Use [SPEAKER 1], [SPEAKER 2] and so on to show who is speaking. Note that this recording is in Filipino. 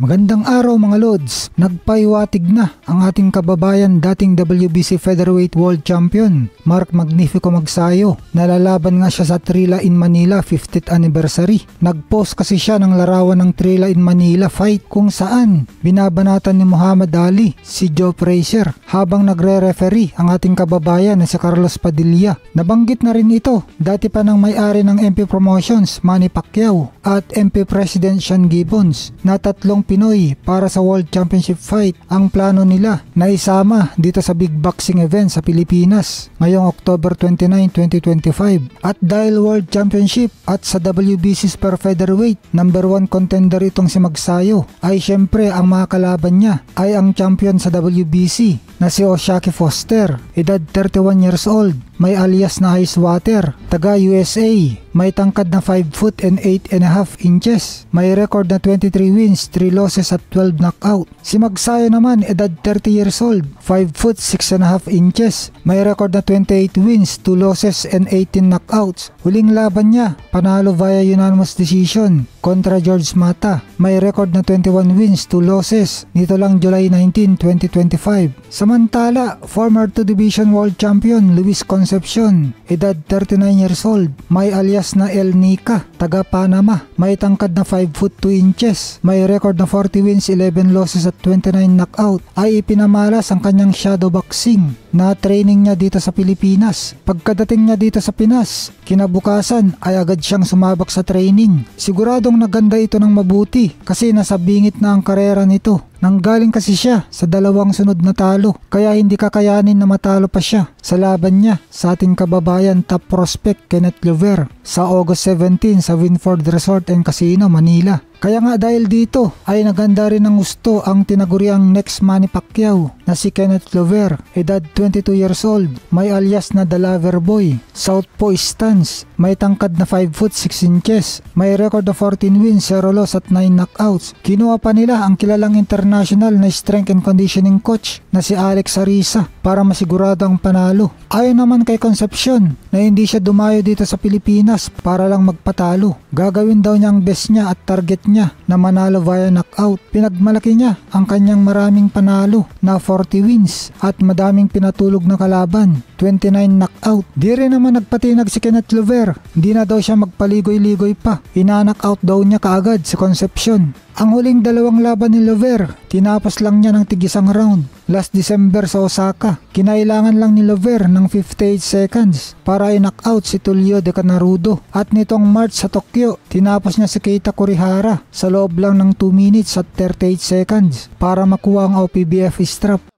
[SPEAKER 1] Magandang araw mga Lods, nagpaiwatig na ang ating kababayan dating WBC Featherweight World Champion Mark Magnifico Magsayo. Nalalaban nga siya sa Trilla in Manila 50th anniversary. Nagpost kasi siya ng larawan ng Trilla in Manila fight kung saan binabanatan ni Muhammad Ali si Joe Frazier habang nagre-referee ang ating kababayan na si Carlos Padilla. Nabanggit na rin ito dati pa ng may-ari ng MP Promotions Manny Pacquiao at MP President Sean Gibbons na tatlong Pinoy para sa World Championship fight ang plano nila na isama dito sa big boxing event sa Pilipinas ngayong October 29, 2025. At dahil World Championship at sa WBC Super Featherweight, number 1 contender itong si Magsayo, ay syempre ang mga kalaban niya ay ang champion sa WBC na si O'Shaquie Foster, edad 31 years old, may alias na Ice Water, taga USA, may tangkad na 5 foot and 8.5 inches, may record na 23 wins, 3 losses at 12 knockout. Si Magsayo naman, edad 30 years old, 5 foot 6.5 inches, may record na 28 wins, 2 losses and 18 knockouts. Huling laban niya, panalo via unanimous decision kontra George Mata, may record na 21 wins, 2 losses, nito lang July 19, 2025. Samantala, former 2 Division World Champion Luis Concepcion, edad 39 years old, may alias na El Nica, taga Panama, may tangkad na 5 foot 2 inches, may record na 40 wins, 11 losses at 29 knockout, ay ipinamalas ang kanyang shadow boxing na training niya dito sa Pilipinas. Pagkadating niya dito sa Pinas, kinabukasan ay agad siyang sumabak sa training. Siguradong naganda ito ng mabuti kasi nasa bingit na ang karera nito. Nanggaling kasi siya sa 2 sunod na talo, kaya hindi kakayanin na matalo pa siya sa laban niya sa ating kababayan top prospect Kenneth Lover sa August 17 sa Winford Resort and Casino, Manila. Kaya nga dahil dito ay naganda rin ng gusto ang tinaguriang next Manny Pacquiao na si Kenneth Lover, edad 22 years old, may alias na The Lover Boy, southpaw stance, may tangkad na 5 foot 6 inches, may record na 14 wins, 0 loss at 9 knockouts. Kinuha pa nila ang kilalang international na strength and conditioning coach na si Alex Ariza para masigurado ang panalo. Ayon naman kay Concepcion na hindi siya dumayo dito sa Pilipinas para lang magpatalo. Gagawin daw niya ang best niya at target niya na manalo via knockout. Pinagmalaki niya ang kanyang maraming panalo na 40 wins at madaming pinatulog na kalaban, 29 knockout. Di rin naman nagpatinag si Kenneth Lover, hindi na daw siya magpaligoy-ligoy pa, ina-knockout daw niya kaagad si Concepcion. Ang huling 2 laban ni Lover, tinapos lang niya ng tig-1 round. Last December sa Osaka, kinailangan lang ni Lover ng 58 seconds para i-knockout si Tulio de Canarudo. At nitong March sa Tokyo, tinapos niya si Keita Kurihara sa loob lang ng 2 minutes at 38 seconds para makuha ang OPBF strap.